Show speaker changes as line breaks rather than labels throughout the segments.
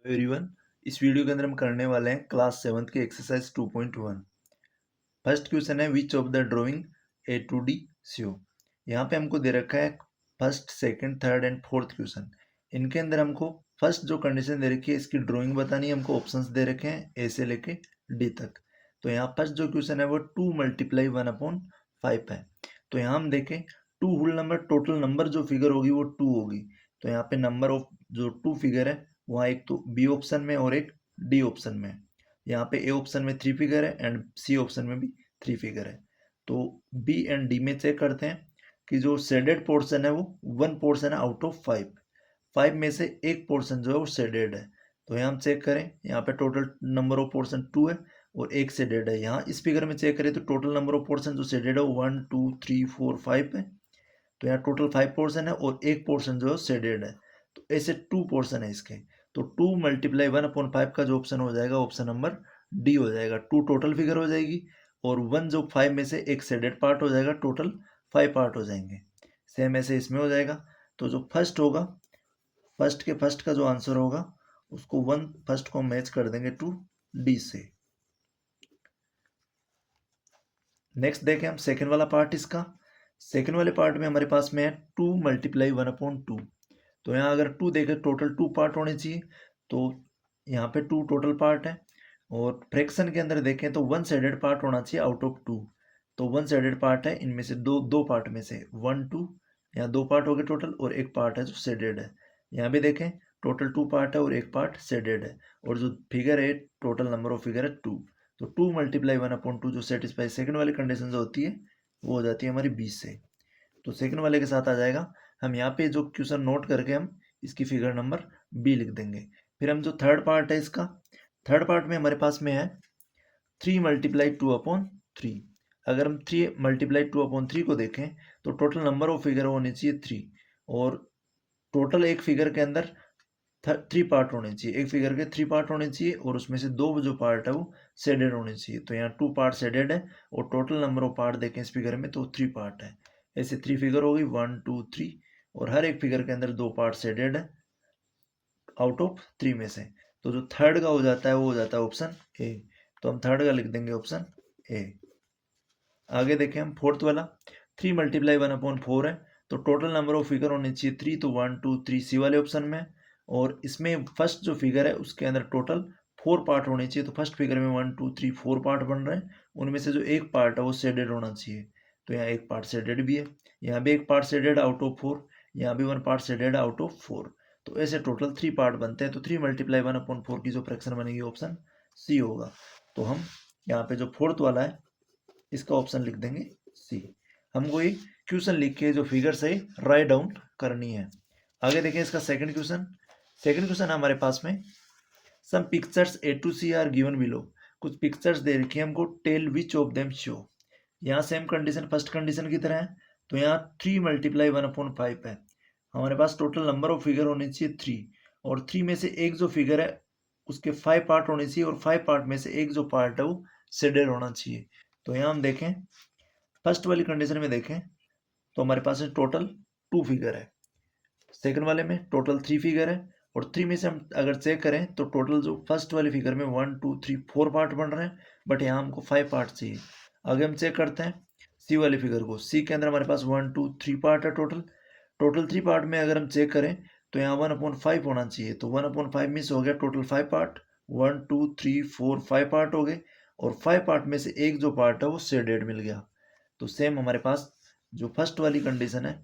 Everyone, इस video के अंदर हम करने वाले हैं क्लास 7th की एक्सरसाइज 2.1। फर्स्ट क्वेश्चन है which of the drawing A to D show. यहाँ पे हमको दे रखा है first, second, third and fourth question. इनके अंदर हमको फर्स्ट जो कंडीशन दे रखी है इसकी ड्राइंग बतानी है। हमको ऑप्शंस दे रखे हैं ए से लेके डी तक। तो यहाँ फर्स्ट जो क्वेश्चन है वो 2 मल्टीप्लाई 1/5 है। तो यहाँ हम देखें two whole number, total number जो फिगर होगी वो 2 होगी। तो यहाँ पे नंबर ऑफ जो 2 फिगर है वहाँ एक तो बी ऑप्शन में और एक डी ऑप्शन में। यहाँ पे ए ऑप्शन में 3 फिगर है एंड सी ऑप्शन में भी 3 फिगर है। तो बी एंड डी में चेक करते हैं कि जो शेडेड पोर्शन है वो 1 पोर्शन है आउट ऑफ 5 में से एक पोर्शन जो है वो शेडेड है। तो यहाँ हम चेक करें, यहाँ पे टोटल नंबर ऑफ पोर्शन 2 है और एक शेडेड है। यहाँ इस फिगर में चेक करें तो टोटल नंबर ऑफ पोर्शन जो शेडेड है वो 1 2 3 4 5 है। तो यहाँ टोटल 5 पोर्शन है और एक पोर्शन जो है शेडेड है। तो ऐसे 2 पोर्शन है इसके। तो 2 मल्टीप्लाई 1/5 का जो ऑप्शन हो जाएगा ऑप्शन नंबर डी हो जाएगा। 2 टोटल फिगर हो जाएगी और 1 जो 5 में से एक शेडेड पार्ट हो जाएगा। टोटल 5 पार्ट हो जाएंगे। सेम ऐसे इसमें हो जाएगा। तो जो फर्स्ट होगा, फर्स्ट के फर्स्ट का जो आंसर होगा उसको 1 फर्स्ट को मैच कर देंगे टू डी से। नेक्स्ट देखें हम सेकेंड वाला पार्ट इसका। सेकेंड वाले पार्ट में हमारे पास में है 2 मल्टीप्लाई 1/2। तो यहाँ अगर 2 देखें टोटल 2 पार्ट होने चाहिए। तो यहाँ पे 2 टोटल पार्ट है और फ्रैक्शन के अंदर देखें तो 1 साइडेड पार्ट होना चाहिए आउट ऑफ 2। तो 1 साइडेड पार्ट है, इनमें से दो पार्ट में से 1 2, यहाँ 2 पार्ट हो गए टोटल और एक पार्ट है जो शेडेड है। यहाँ भी देखें टोटल 2 पार्ट है और एक पार्ट शेडेड है और जो फिगर है टोटल नंबर ऑफ फिगर है 2। तो 2 मल्टीप्लाई 1/2 जो सेटिस्फाई सेकंड वाली कंडीशन जो होती है वो हो जाती है हमारी 20 से। तो सेकंड वाले के साथ आ जाएगा। हम यहाँ पे जो क्वेश्चन नोट करके हम इसकी फिगर नंबर बी लिख देंगे। फिर हम जो थर्ड पार्ट है इसका, थर्ड पार्ट में हमारे पास में है 3 मल्टीप्लाई 2/3। अगर हम 3 मल्टीप्लाई 2/3 को देखें तो टोटल नंबर ऑफ फिगर होनी चाहिए 3 और टोटल एक फिगर के अंदर 3 पार्ट होने चाहिए। एक फिगर के 3 पार्ट होने चाहिए और उसमें से 2 जो पार्ट है वो शेडेड होने चाहिए। तो यहाँ 2 पार्ट शेडेड है और टोटल नंबर ऑफ पार्ट देखें इस फिगर में तो 3 पार्ट है। ऐसे 3 फिगर होगी 1 2 3 और हर एक फिगर के अंदर 2 पार्ट शेडेड है आउट ऑफ 3 में से। तो जो थर्ड का हो जाता है वो हो जाता है ऑप्शन ए। तो हम थर्ड का लिख देंगे ऑप्शन ए। आगे देखें हम फोर्थ वाला 3 मल्टीप्लाई 1/4 है। तो टोटल नंबर ऑफ फिगर होने चाहिए 3। तो 1 2 3 सी वाले ऑप्शन में। और इसमें फर्स्ट जो फिगर है उसके अंदर टोटल 4 पार्ट होने चाहिए। तो फर्स्ट फिगर में 1 2 3 4 पार्ट बन रहे हैं। उनमें से जो एक पार्ट है वो शेडेड होना चाहिए। तो यहाँ एक पार्ट शेडेड भी है, यहाँ भी एक पार्ट शेडेड आउट ऑफ 4, यहाँ भी 1 पार्ट शेडेड आउट ऑफ 4। तो ऐसे टोटल 3 पार्ट बनते हैं। तो 3 मल्टीप्लाई 1/4 की जो फ्रैक्शन बनेगी ऑप्शन सी होगा। तो हम यहाँ पे जो फोर्थ वाला है इसका ऑप्शन लिख देंगे सी। हमको ये क्वेश्चन लिख के जो फिगर से राइट डाउन करनी है। आगे देखें इसका सेकंड क्वेश्चन। सेकंड क्वेश्चन हमारे पास में some pictures A to C are given below. कुछ पिक्चर्स दे रखी है हमको, tell which of them show. यहाँ सेम कंडीशन फर्स्ट कंडीशन की तरह है। तो यहाँ 3 मल्टीप्लाई 1/5 है। हमारे पास टोटल नंबर ऑफ फिगर होने चाहिए 3 और 3 में से एक जो फिगर है उसके 5 पार्ट होने चाहिए और 5 पार्ट में से एक जो पार्ट है वो शेडेड होना चाहिए। तो यहाँ हम देखें फर्स्ट वाली कंडीशन में देखें तो हमारे पास टोटल 2 फिगर है। सेकंड वाले में टोटल 3 फिगर है और 3 में से हम अगर चेक करें तो टोटल जो फर्स्ट वाली फिगर में 1 2 3 4 पार्ट बन रहे हैं बट यहाँ हमको 5 पार्ट चाहिए। आगे हम चेक करते हैं सी वाली फिगर को। सी के अंदर हमारे पास 1 2 3 पार्ट है टोटल। टोटल 3 पार्ट में अगर हम चेक करें तो यहाँ 1/5 होना चाहिए। तो 1/5 मिस हो गया। टोटल 5 पार्ट 1 2 3 4 5 पार्ट हो गए और 5 पार्ट में से एक जो पार्ट है वो शेडेड मिल गया। तो सेम हमारे पास जो फर्स्ट वाली कंडीशन है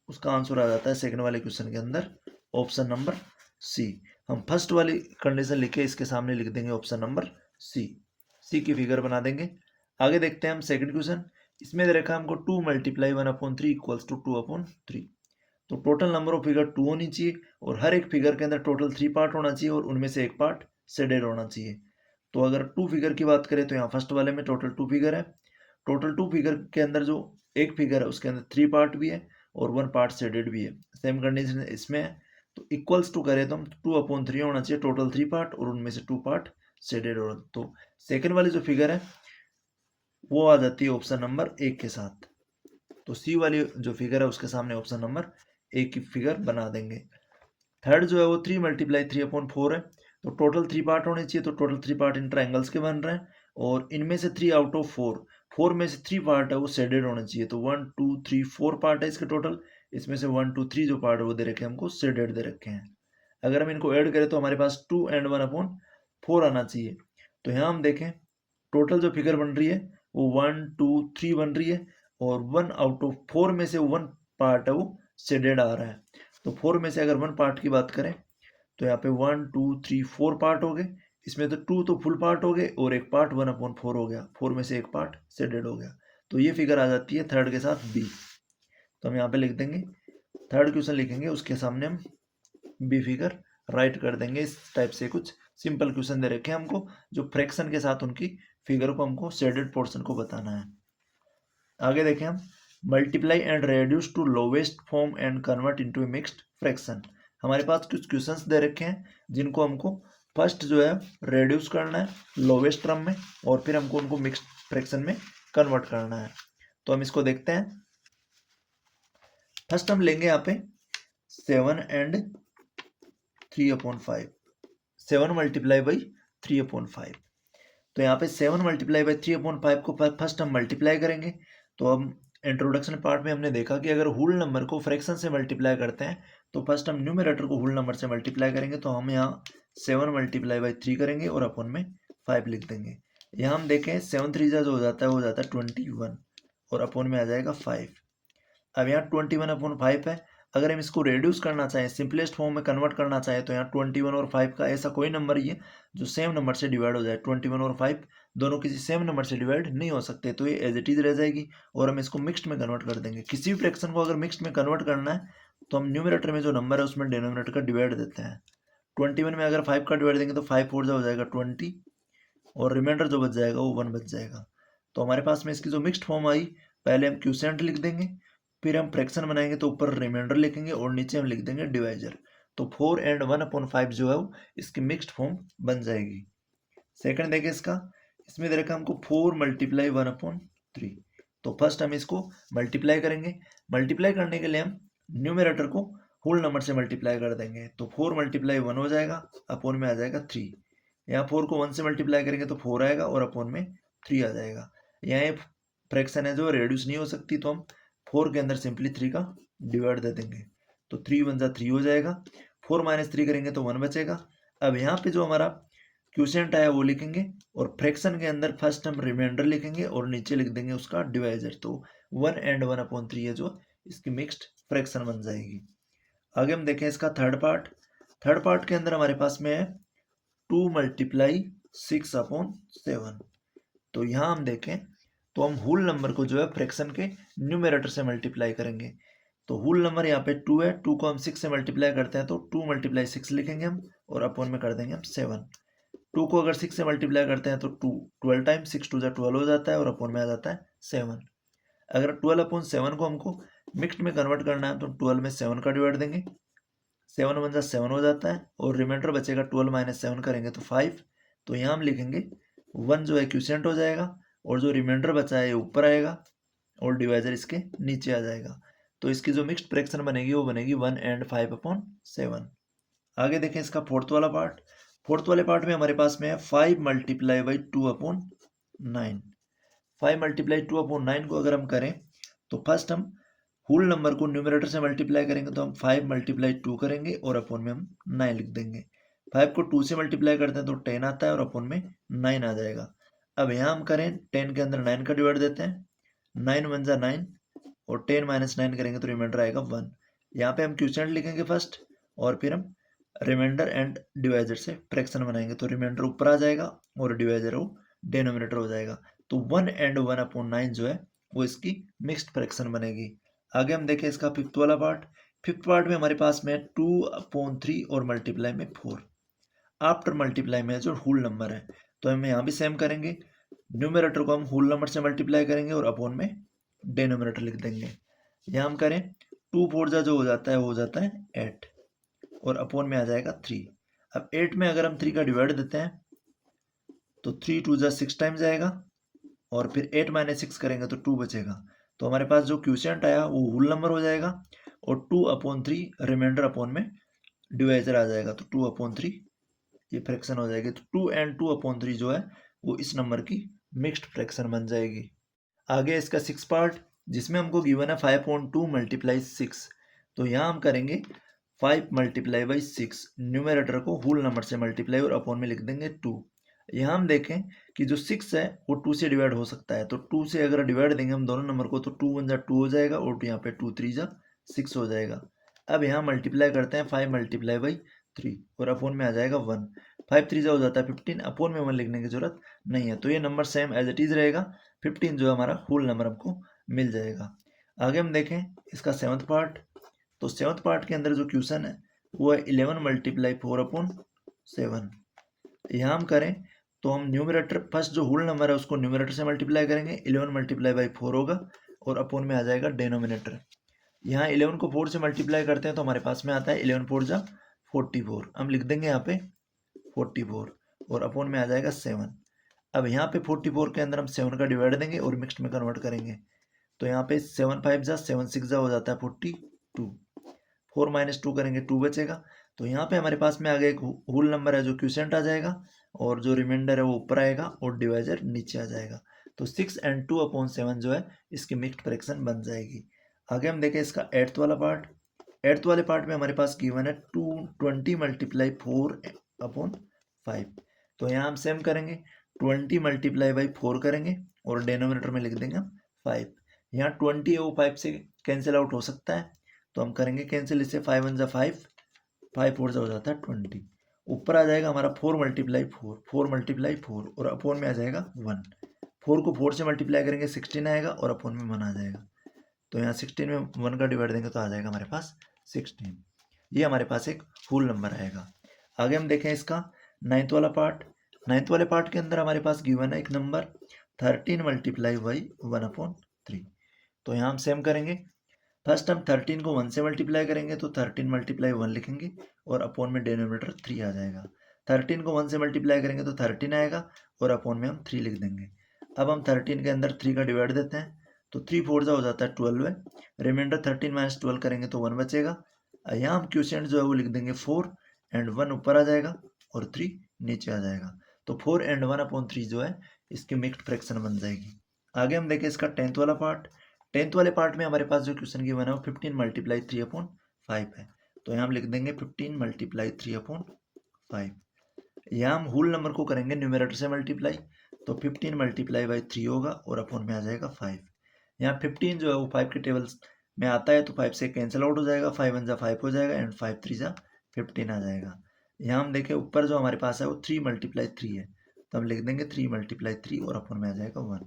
उसका आंसर आ जाता है सेकंड वाले क्वेश्चन के अंदर ऑप्शन नंबर सी। हम फर्स्ट वाली कंडीशन लिखे इसके सामने लिख देंगे ऑप्शन नंबर सी। सी की फिगर बना देंगे। आगे देखते हैं हम सेकंड क्वेश्चन। इसमें दे रखा है हमको 2 मल्टीप्लाई 1/3 इक्वल्स टू 2/3। तो टोटल नंबर ऑफ फिगर 2 होनी चाहिए और हर एक फिगर के अंदर टोटल 3 पार्ट होना चाहिए और उनमें से एक पार्ट शेडेड होना चाहिए। तो अगर 2 फिगर की बात करें तो यहाँ फर्स्ट वाले में टोटल 2 फिगर है। टोटल 2 फिगर के अंदर जो एक फिगर है उसके अंदर 3 पार्ट भी है और 1 पार्ट शेडेड भी है। सेम कंडीशन इसमें है। तो इक्वल्स टू करें तो हम 2/3 होना चाहिए टोटल 3 पार्ट और उनमें से 2 पार्ट शेडेड हो। तो सेकेंड वाली जो फिगर है वो आ जाती है ऑप्शन नंबर ए के साथ। तो सी वाली जो फिगर है उसके सामने ऑप्शन नंबर ए की फिगर बना देंगे। थर्ड जो है वो 3 मल्टीप्लाई 3/4 है। तो टोटल 3 पार्ट होने चाहिए, तो टोटल 3 पार्ट इन ट्राइंगल्स के बन रहे हैं और इनमें से 3 आउट ऑफ 4 में से 3 पार्ट है वो शेडेड होने चाहिए। तो 1 2 3 4 पार्ट है इसके टोटल, इसमें से 1 2 3 जो पार्ट है वो दे रखे हैं हमको, शेडेड दे रखे हैं। अगर हम इनको ऐड करें तो हमारे पास 2 एंड 1/4 आना चाहिए। तो यहाँ हम देखें टोटल जो फिगर बन रही है वो 1 2 3 बन रही है और 1 आउट ऑफ 4 में से 1 पार्ट है वो शेडेड आ रहा है। तो 4 में से अगर 1 पार्ट की बात करें तो यहाँ पे 1 2 3 4 पार्ट हो गए, इसमें तो 2 तो फुल पार्ट हो गए और एक पार्ट 1/4 हो गया, 4 में से एक पार्ट शेडेड हो गया। तो ये फिगर आ जाती है थर्ड के साथ बी। तो हम यहाँ पे लिख देंगे, थर्ड क्वेश्चन लिखेंगे उसके सामने हम बी फिगर राइट कर देंगे। इस टाइप से कुछ सिंपल क्वेश्चन दे रखे हैं हमको, जो फ्रैक्शन के साथ उनकी फिगर को हमको शेडेड पोर्शन को बताना है। आगे देखें हम, multiply and reduce to lowest form and convert into a mixed fraction. हमारे पास कुछ क्वेश्चंस दे रखे हैं जिनको हमको फर्स्ट जो है रेड्यूस करना है लोवेस्ट टर्म में और फिर हमको उनको मिक्स्ड फ्रैक्शन में कन्वर्ट करना है। तो हम इसको देखते हैं। फर्स्ट हम लेंगे यहाँ पे 7 एंड 3/5, 7 मल्टीप्लाई बाई 3/5। तो यहाँ पे 7 मल्टीप्लाई बाई 3/5 को फर्स्ट हम मल्टीप्लाई करेंगे। तो हम इंट्रोडक्शन पार्ट में हमने देखा कि अगर होल नंबर को फ्रैक्शन से मल्टीप्लाई करते हैं तो फर्स्ट हम न्यूमरेटर को होल नंबर से मल्टीप्लाई करेंगे। तो हम यहाँ 7 मल्टीप्लाई बाई 3 करेंगे और अपन में 5 लिख देंगे। यहाँ हम देखें 7 3 जो हो जाता है 21 और अपन में आ जाएगा 5। अब यहाँ 21/5 है। अगर हम इसको रेड्यूस करना चाहें, सिंपलेस्ट फॉर्म में कन्वर्ट करना चाहें तो यहाँ 21 और 5 का ऐसा कोई नंबर ही है जो सेम नंबर से डिवाइड हो जाए। 21 और 5 दोनों किसी सेम नंबर से डिवाइड नहीं हो सकते, तो ये एज इट इज रह जाएगी और हम इसको मिक्स्ड में कन्वर्ट कर देंगे। किसी भी फ्रैक्शन को अगर मिक्स्ड में कन्वर्ट करना है तो हम न्यूमरेटर में जो नंबर है उसमें डिनोमिनेटर का डिवाइड देते हैं। 21 में अगर 5 का डिवाइड देंगे तो 5 4 हो जाएगा 20 और रिमाइंडर जो बच जाएगा वो 1 बच जाएगा। तो हमारे पास में इसकी जो मिक्स्ड फॉर्म आई, पहले हम क्यूसेंट लिख देंगे, फिर हम फ्रैक्शन बनाएंगे तो ऊपर रिमाइंडर लिखेंगे और नीचे हम लिख देंगे डिवाइजर। तो 4 एंड 1/5 जो है वो इसकी मिक्स्ड फॉर्म बन जाएगी। सेकंड देखिए इसका, इसमें दे रखा हमको 4 मल्टीप्लाई 1/3। तो फर्स्ट हम इसको मल्टीप्लाई करेंगे। मल्टीप्लाई करने के लिए हम न्यूमरेटर को होल नंबर से मल्टीप्लाई कर देंगे। तो 4 मल्टीप्लाई 1 हो जाएगा, अपोन में आ जाएगा 3। यहाँ 4 को 1 से मल्टीप्लाई करेंगे तो 4 आएगा और अपोन में 3 आ जाएगा। यहाँ एक फ्रैक्शन है जो रेड्यूस नहीं हो सकती, तो हम 4 के अंदर सिंपली 3 का डिवाइड दे देंगे। तो 3 1 जा 3 हो जाएगा, 4 - 3 करेंगे तो 1 बचेगा। अब यहाँ पे जो हमारा क्यूसेंट आया वो लिखेंगे और फ्रैक्शन के अंदर फर्स्ट हम रिमाइंडर लिखेंगे और नीचे लिख देंगे उसका डिवाइजर। तो 1 एंड 1/3 है जो इसकी मिक्स्ड फ्रैक्शन बन जाएगी। आगे हम देखें इसका थर्ड पार्ट। थर्ड पार्ट के अंदर हमारे पास में है 2 मल्टीप्लाई 6/7। तो यहाँ हम देखें तो हम होल नंबर को जो है फ्रैक्शन के न्यूमरेटर से मल्टीप्लाई करेंगे। तो होल नंबर यहाँ पे 2 है, 2 को हम 6 से मल्टीप्लाई करते हैं तो 2 × 6 लिखेंगे हम और अपॉन में कर देंगे हम 7। 2 को अगर 6 से मल्टीप्लाई करते हैं तो 2 12 टाइम्स 6 2 जा 12 हो जाता है और अपॉन में आ जाता है 7। अगर 12/7 को हमको मिक्स्ड में कन्वर्ट करना है तो 12 में 7 का डिवाइड देंगे, 7 1 जा 7 हो जाता है और रिमाइंडर बचेगा 12 - 7 करेंगे तो 5। तो यहाँ हम लिखेंगे 1 जो है क्यूसेंट हो जाएगा और जो रिमाइंडर बचा है ये ऊपर आएगा और डिवाइजर इसके नीचे आ जाएगा। तो इसकी जो मिक्स्ड फ्रैक्शन बनेगी वो बनेगी 1 एंड 5/7। आगे देखें इसका फोर्थ वाला पार्ट। फोर्थ वाले पार्ट में हमारे पास में है 5 मल्टीप्लाई बाई 2/9। 5 मल्टीप्लाई 2/9 को अगर हम करें तो फर्स्ट हम होल नंबर को न्यूमरेटर से मल्टीप्लाई करेंगे तो हम 5 मल्टीप्लाई 2 करेंगे और अपॉन में हम 9 लिख देंगे। 5 को 2 से मल्टीप्लाई करते हैं तो 10 आता है और अपॉन में 9 आ जाएगा। अब यहाँ हम करें 10 के अंदर 9 का डिवाइड देते हैं, 9 1 जा 9 और 10 - 9 करेंगे तो रिमाइंडर आएगा 1। यहाँ पे हम क्यूसेंट लिखेंगे फर्स्ट और फिर हम रिमाइंडर एंड डिवाइजर से फ्रैक्शन बनाएंगे। तो रिमाइंडर ऊपर आ जाएगा और डिवाइजर वो डिनोमिनेटर हो जाएगा। तो 1 एंड 1/9 जो है वो इसकी मिक्स्ड फ्रैक्शन बनेगी। आगे हम देखें इसका फिफ्थ वाला पार्ट। फिफ्थ पार्ट में हमारे पास में 2/3 और मल्टीप्लाई में 4। आफ्टर मल्टीप्लाई में जो होल नंबर है तो हम यहाँ भी सेम करेंगे, न्यूमरेटर को हम होल नंबर से मल्टीप्लाई करेंगे और अपॉन में डिनोमिनेटर लिख देंगे। यहाँ हम करें 2 4 जा जो हो जाता है 8 और अपॉन में आ जाएगा 3। अब 8 में अगर हम 3 का डिवाइड देते हैं तो 3 2 जा 6 टाइम्स आएगा और फिर 8 - 6 करेंगे तो 2 बचेगा। तो हमारे पास जो क्यूसेंट आया वो होल नंबर हो जाएगा और 2/3 रिमाइंडर अपॉन में डिवाइजर आ जाएगा। तो 2/3 ये फ्रैक्शन हो जाएगी। तो 2 एंड 2/3 जो है वो इस नंबर की मिक्स्ड फ्रैक्शन बन जाएगी। आगे इसका 6 पार्ट, जिसमें हमको गिवन है 5/2 मल्टीप्लाई 6। तो यहाँ हम करेंगे 5 मल्टीप्लाई बाई 6, न्यूमरेटर को होल नंबर से मल्टीप्लाई और अपॉन में लिख देंगे 2। यहाँ हम देखें कि जो 6 है वो 2 से डिवाइड हो सकता है, तो 2 से अगर डिवाइड देंगे हम दोनों नंबर को तो 2 1 जा 2 हो जाएगा और यहाँ पे 2 3 जा 6 हो जाएगा। अब यहाँ मल्टीप्लाई करते हैं 5 मल्टीप्लाई बाई 3 और अपॉन में आ जाएगा 1। 5 3 जा हो जाता है 15, अपॉन में 1 लिखने की जरूरत नहीं है, तो ये number same as it is रहेगा। 15 जो है हमारा होल नंबर हमको मिल जाएगा। आगे हम देखें इसका 7th पार्ट। तो 7th पार्ट के अंदर जो क्वेश्चन है वो है 11 मल्टीप्लाई 4/7। यहाँ हम करें तो हम न्यूमरेटर फर्स्ट जो होल नंबर है उसको न्यूमरेटर से मल्टीप्लाई करेंगे, 11 मल्टीप्लाई बाई 4 होगा और अपॉन में आ जाएगा डेनोमिनेटर। यहाँ 11 को 4 से मल्टीप्लाई करते हैं तो हमारे पास में आता है 11 4 जा 44, हम लिख देंगे यहाँ पे 44 और अपॉन में आ जाएगा 7। अब यहाँ पे 44 के अंदर हम 7 का डिवाइड देंगे और मिक्स्ड में कन्वर्ट करेंगे, तो यहाँ पे 7 5 जा 7 6 जा हो जाता है 42। 4 माइनस 2 करेंगे 2 बचेगा, तो यहाँ पे हमारे पास में आगे एक होल नंबर है जो क्यूसेंट आ जाएगा और जो रिमाइंडर है वो ऊपर आएगा और डिवाइजर नीचे आ जाएगा। तो 6 एंड 2/7 जो है इसकी मिक्स्ड फ्रैक्शन बन जाएगी। आगे हम देखें इसका 8th वाला पार्ट। 8th वाले पार्ट में हमारे पास गिवन है 20 मल्टीप्लाई 4/5। तो यहाँ हम सेम करेंगे, 20 मल्टीप्लाई बाई 4 करेंगे और डेनोमिनेटर में लिख देंगे हम 5। यहाँ 20 है वो 5 से कैंसिल आउट हो सकता है, तो हम करेंगे कैंसिल इसे। 5 1 जा 5, 5 4 जा हो जाता है 20। ऊपर आ जाएगा हमारा 4 मल्टीप्लाई 4, 4 मल्टीप्लाई 4 और अपॉन में आ जाएगा 1। 4 को 4 से मल्टीप्लाई करेंगे 16 आएगा और अपॉन में 1 आ जाएगा, तो यहाँ 16 में 1 का डिवाइड देंगे तो आ जाएगा हमारे पास 16। ये हमारे पास एक फुल नंबर आएगा। आगे हम देखें इसका 9th वाला पार्ट। 9th वाले पार्ट के अंदर हमारे पास गिवन है एक नंबर 13 मल्टीप्लाई बाई 1/3। तो यहाँ हम सेम करेंगे, फर्स्ट हम 13 को 1 से मल्टीप्लाई करेंगे तो 13 मल्टीप्लाई 1 लिखेंगे और अपॉन में डेनोमिनेटर 3 आ जाएगा। 13 को 1 से मल्टीप्लाई करेंगे तो 13 आएगा और अपॉन में हम 3 लिख देंगे। अब हम 13 के अंदर 3 का डिवाइड देते हैं, तो 3 4 जा हो जाता है 12 है। रिमाइंडर 13 माइनस 12 करेंगे तो 1 बचेगा। यहाँ हम क्वेश्चन जो है वो लिख देंगे 4 एंड 1 ऊपर आ जाएगा और 3 नीचे आ जाएगा। तो 4 एंड 1/3 जो है इसकी मिक्स्ड फ्रैक्शन बन जाएगी। आगे हम देखें इसका 10th वाला पार्ट। 10th वाले पार्ट में हमारे पास जो क्वेश्चन गिवन है वो 15 मल्टीप्लाई 3/5 है। तो यहाँ हम लिख देंगे 15 मल्टीप्लाई 3/5। यहाँ हम होल नंबर को करेंगे न्यूमरेटर से मल्टीप्लाई, तो 15 मल्टीप्लाई बाई 3 होगा और अपॉन में आ जाएगा 5। यहाँ 15 जो है वो 5 के टेबल में आता है तो 5 से कैंसिल आउट हो जाएगा, 5 1 जा 5 हो जाएगा एंड 5 3 जा 15 आ जाएगा। यहाँ हम देखें ऊपर जो हमारे पास है वो 3 मल्टीप्लाई 3 है, तो हम लिख देंगे 3 मल्टीप्लाई 3 और अपॉन में आ जाएगा 1।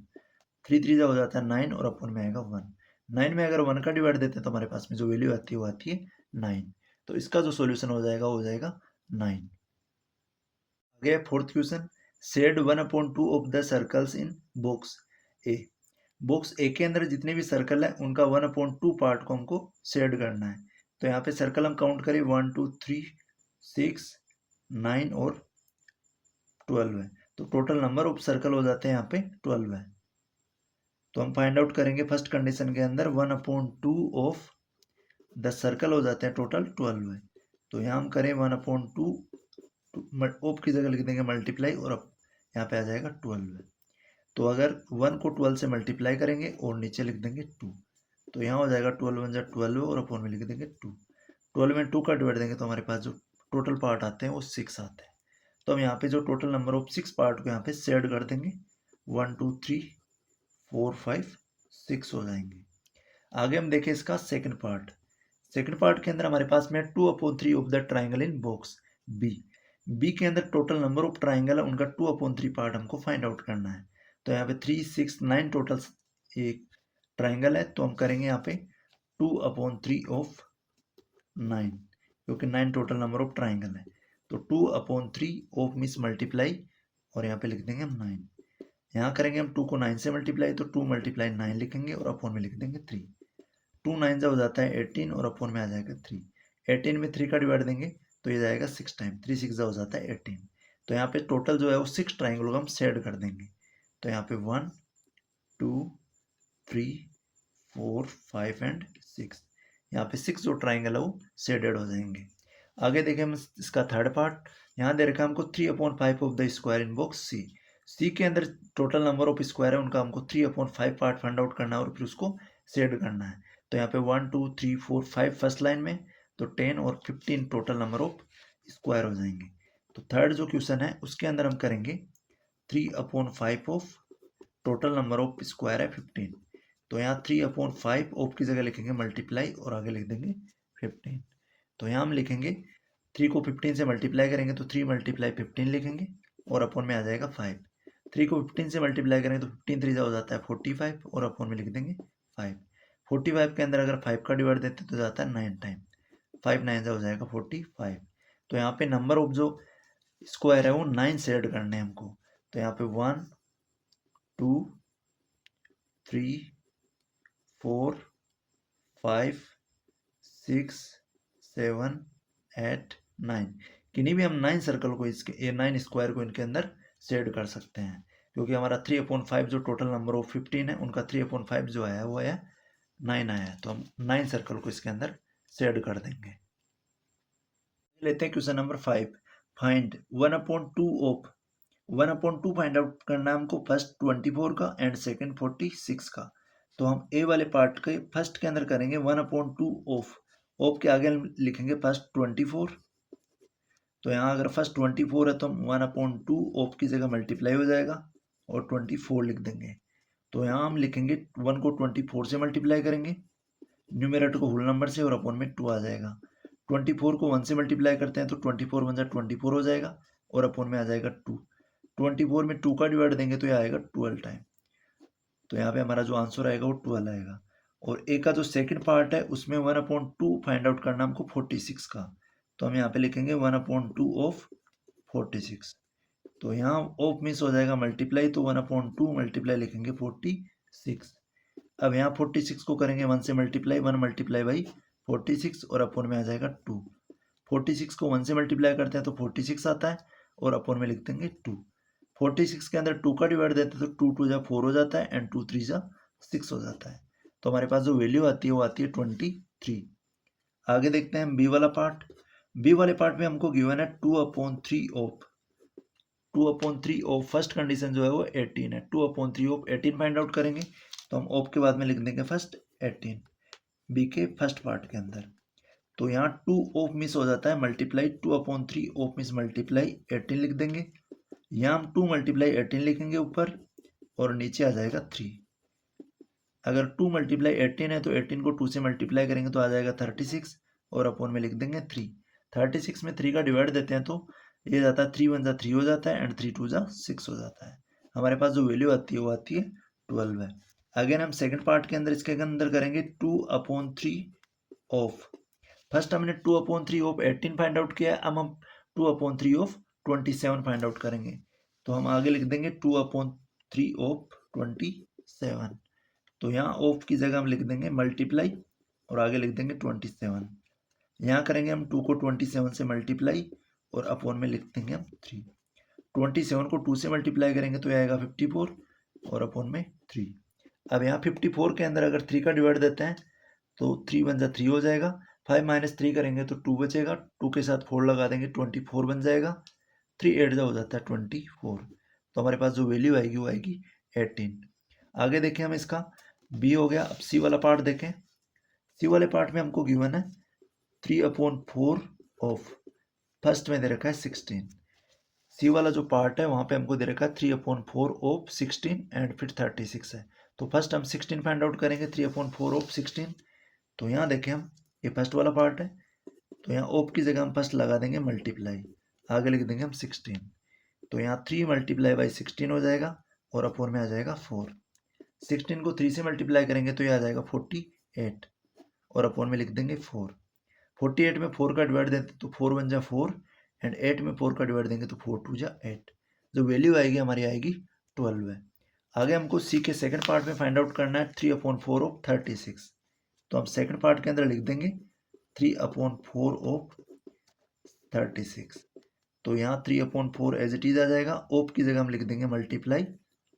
3 3 जा हो जाता है 9 और अपॉन में आएगा 1। 9 में अगर 1 का डिवाइड देते हैं तो हमारे पास में जो वैल्यू आती है वो आती है 9। तो इसका जो सॉल्यूशन हो जाएगा वो हो जाएगा 9। आगे 4th question, shade 1/2 of the circles in box A. Box A के अंदर जितने भी सर्कल है उनका 1/2 पार्ट को हमको शेड करना है। तो यहाँ पे सर्कल हम काउंट करें 1 2 3 6 9 और 12 है, तो टोटल नंबर ऑफ सर्कल हो जाते हैं यहाँ पे 12 है। तो हम फाइंड आउट करेंगे फर्स्ट कंडीशन के अंदर 1/2 ऑफ द सर्कल हो जाते हैं टोटल 12 है। तो यहाँ हम करें 1/2 ऑफ की जगह लिख देंगे मल्टीप्लाई और अब यहाँ पे आ जाएगा 12 है। तो अगर 1 को 12 से मल्टीप्लाई करेंगे और नीचे लिख देंगे 2, तो यहाँ हो जाएगा 12 1 जा 12 और अपॉन में लिख देंगे 2। 12 में 2 का डिवाइड देंगे तो हमारे पास जो टोटल पार्ट आते हैं वो 6 आते हैं। तो हम यहाँ पे जो टोटल नंबर ऑफ 6 पार्ट को यहाँ पे शेड कर देंगे, 1 2 3 4 5 6 हो जाएंगे। आगे हम देखें इसका सेकंड पार्ट। सेकंड पार्ट के अंदर हमारे पास में 2/3 of the triangle in box B. B के अंदर टोटल नंबर ऑफ ट्राइंगल है उनका 2/3 पार्ट हमको फाइंड आउट करना है। तो यहाँ पे 3 6 9 टोटल एक ट्राइंगल है, तो हम करेंगे यहाँ पे 2/3 ऑफ 9, क्योंकि 9 टोटल नंबर ऑफ ट्राइंगल है। तो 2/3 ऑफ मिस मल्टीप्लाई और यहाँ पे लिख देंगे हम 9। यहाँ करेंगे हम 2 को 9 से मल्टीप्लाई, तो 2 मल्टीप्लाई 9 लिखेंगे और अपॉन में लिख देंगे 3। 2 9 जा हो जाता है 18 और अपॉन में आ जाएगा 3। 18 में 3 का डिवाइड देंगे तो ये जाएगा 6 टाइम, 3 6 जा हो जाता है 18। तो यहाँ पे टोटल जो है वो 6 ट्राइंगल को हम शेड कर देंगे। तो यहाँ पे 1 2 3 4 5 एंड 6, यहाँ पे 6 जो ट्राइंगल है वो शेडेड हो जाएंगे। आगे देखें हम इसका थर्ड पार्ट। यहाँ दे रखा है हमको 3/5 of the square in box C. C के अंदर टोटल नंबर ऑफ स्क्वायर है उनका हमको 3/5 पार्ट फाइंड आउट करना है और फिर उसको शेड करना है। तो यहाँ पे 1 2 3 4 5 फर्स्ट लाइन में, तो 10 और 15 टोटल नंबर ऑफ स्क्वायर हो जाएंगे। तो थर्ड जो क्वेश्चन है उसके अंदर हम करेंगे 3/5 of total number of square है 15। तो यहाँ 3/5 ऑफ की जगह लिखेंगे मल्टीप्लाई और आगे लिख देंगे 15। तो यहाँ हम लिखेंगे 3 को 15 से मल्टीप्लाई करेंगे तो 3 × 15 लिखेंगे और अपॉन में आ जाएगा 5। 3 को 15 से मल्टीप्लाई करेंगे तो 15 3 हो जाता है 45 और अपॉन में लिख देंगे 5। 45 के अंदर अगर 5 का डिवाइड देते तो जाता है 9 टाइम, 5 9 हो जाएगा 45। तो यहाँ पे नंबर ऑफ जो स्क्वायर है वो 9 से ऐड करने हैं हमको। तो यहाँ पे 1 2 3 4 5 6 7 8 9, किन्हीं भी हम 9 सर्कल को इसके 9 स्क्वायर को इनके अंदर शेड कर सकते हैं, क्योंकि हमारा 3/5 जो टोटल नंबर ऑफ 15 है उनका 3/5 जो आया वो आया 9 आया है। तो हम 9 सर्कल को इसके अंदर शेड कर देंगे। लेते हैं question number 5। Find 1/2 of 1/2 find out करना है हमको, फर्स्ट 24 का एंड सेकंड 46 का। तो हम ए वाले पार्ट के फर्स्ट के अंदर करेंगे 1/2 ऑफ के आगे हम लिखेंगे फर्स्ट 24। तो यहाँ अगर फर्स्ट 24 है तो हम 1/2 ऑफ की जगह मल्टीप्लाई हो जाएगा और 24 लिख देंगे। तो यहाँ हम लिखेंगे 1 को 24 से मल्टीप्लाई करेंगे, न्यूमरेटर को होल नंबर से और अपॉन में 2 आ जाएगा। 24 को 1 से मल्टीप्लाई करते हैं तो 24 1 24 हो जाएगा और अपॉन में आ जाएगा 2। 24 में 2 का डिवाइड देंगे तो यह आएगा 12 टाइम। तो यहाँ पे हमारा जो आंसर आएगा वो 12 आएगा। और ए का जो सेकंड पार्ट है उसमें 1/2 फाइंड आउट करना हमको 46 का। तो हम यहाँ पे लिखेंगे 1/2 ऑफ 46। तो यहाँ ऑफ मिस हो जाएगा मल्टीप्लाई, तो 1/2 मल्टीप्लाई लिखेंगे 46। अब यहाँ 46 को करेंगे 1 से मल्टीप्लाई, 1 मल्टीप्लाई बाई 46 और अपॉन में आ जाएगा 2। 46 को 1 से मल्टीप्लाई करते हैं तो 46 आता है और अपॉन में लिख देंगे 2। 46 के अंदर 2 का डिवाइड देते हैं तो 2 2 4 हो जाता है एंड 2 3 6 हो जाता है। तो हमारे पास जो वैल्यू आती है वो आती है 23। आगे देखते हैं बी वाला पार्ट। बी वाले पार्ट में हमको गिवन है 2/3 ऑफ 2/3 ऑफ फर्स्ट कंडीशन जो है वो 18 है। 2/3 ऑफ 18 फाइंड आउट करेंगे तो हम ऑफ के बाद में लिख देंगे फर्स्ट 18 बी के फर्स्ट पार्ट के अंदर। तो यहाँ 2 ऑफ मिस हो जाता है मल्टीप्लाई, 2/3 ऑफ मिस मल्टीप्लाई 18 लिख देंगे। यहाँ हम 2 × 18 लिखेंगे ऊपर और नीचे आ जाएगा 3। अगर 2 × 18 है तो 18 को 2 से मल्टीप्लाई करेंगे तो आ जाएगा 36 और अपॉन में लिख देंगे 3। 36 में 3 का डिवाइड देते हैं तो ये जाता है 3 1 3 हो जाता है एंड 3 2 6 हो जाता है। हमारे पास जो वैल्यू आती है वो आती है 12 है। अगेन हम सेकंड पार्ट के अंदर इसके अंदर करेंगे 2/3 ऑफ, फर्स्ट हमने 2/3 ऑफ 18 फाइंड आउट किया है, अब हम 2/3 ऑफ 27 फाइंड आउट करेंगे। तो हम आगे लिख देंगे 2/3 ऑफ 27। तो यहाँ ऑफ की जगह हम लिख देंगे मल्टीप्लाई और आगे लिख देंगे 27। यहाँ करेंगे हम 2 को 27 से मल्टीप्लाई और अपॉन में लिख देंगे हम 3। 27 को 2 से मल्टीप्लाई करेंगे तो यह आएगा 54 और अपॉन में 3। अब यहाँ 54 के अंदर अगर 3 का डिवाइड देते हैं तो 3 1 3 हो जाएगा। 5 - 3 करेंगे तो 2 बचेगा, 2 के साथ 4 लगा देंगे 24 बन जाएगा। 3 8 हो जाता है 24। तो हमारे पास जो वैल्यू आएगी वो आएगी 18। आगे देखें हम इसका बी हो गया। अब सी वाला पार्ट देखें। सी वाले पार्ट में हमको गिवन है 3/4 ऑफ, फर्स्ट में दे रखा है 16। सी वाला जो पार्ट है वहाँ पे हमको दे रखा है 3/4 ऑफ 16 एंड फिर 36 है। तो फर्स्ट हम 16 फाइंड आउट करेंगे 3/4 ऑफ 16। तो यहाँ देखें हम ये फर्स्ट वाला पार्ट है, तो यहाँ ऑफ की जगह हम फर्स्ट लगा देंगे मल्टीप्लाई, आगे लिख देंगे हम 16। तो यहाँ 3 × 16 हो जाएगा और अपॉन में आ जाएगा 4। 16 को 3 से मल्टीप्लाई करेंगे तो ये आ जाएगा 48 और अपॉन में लिख देंगे 4। 48 में 4 का डिवाइड देते तो 4 1 4 एंड 8 में 4 का डिवाइड देंगे तो 4 2 8। जो वैल्यू आएगी हमारी आएगी 12 है। आगे हमको सी के सेकंड पार्ट में फाइंड आउट करना है 3/4 ऑफ 36। तो हम सेकंड पार्ट के अंदर लिख देंगे 3/4 ऑफ 36। तो यहाँ 3/4 एज इट इज आ जाएगा, ऑफ की जगह हम लिख देंगे मल्टीप्लाई,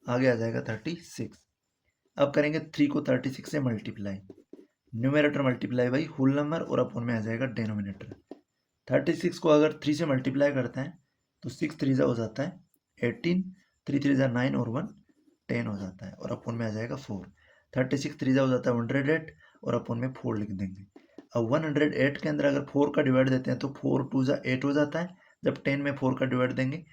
आगे आ जाएगा 36। अब करेंगे 3 को 36 से multiply, numerator multiply by whole number और अपॉन में आ जाएगा डिनोमिनेटर। 36 को अगर 3 से मल्टीप्लाई करते हैं तो 6 3 हो जाता है 18, 3 3 9 और 1 10 हो जाता है और अपन में आ जाएगा 4। 36 3 हो जाता है 108 और अपन में 4 लिख देंगे। अब 108 के अंदर अगर 4 का डिवाइड देते हैं तो 4 2 8 हो जाता है। जब 10 में 4 का डिवाइड देंगे,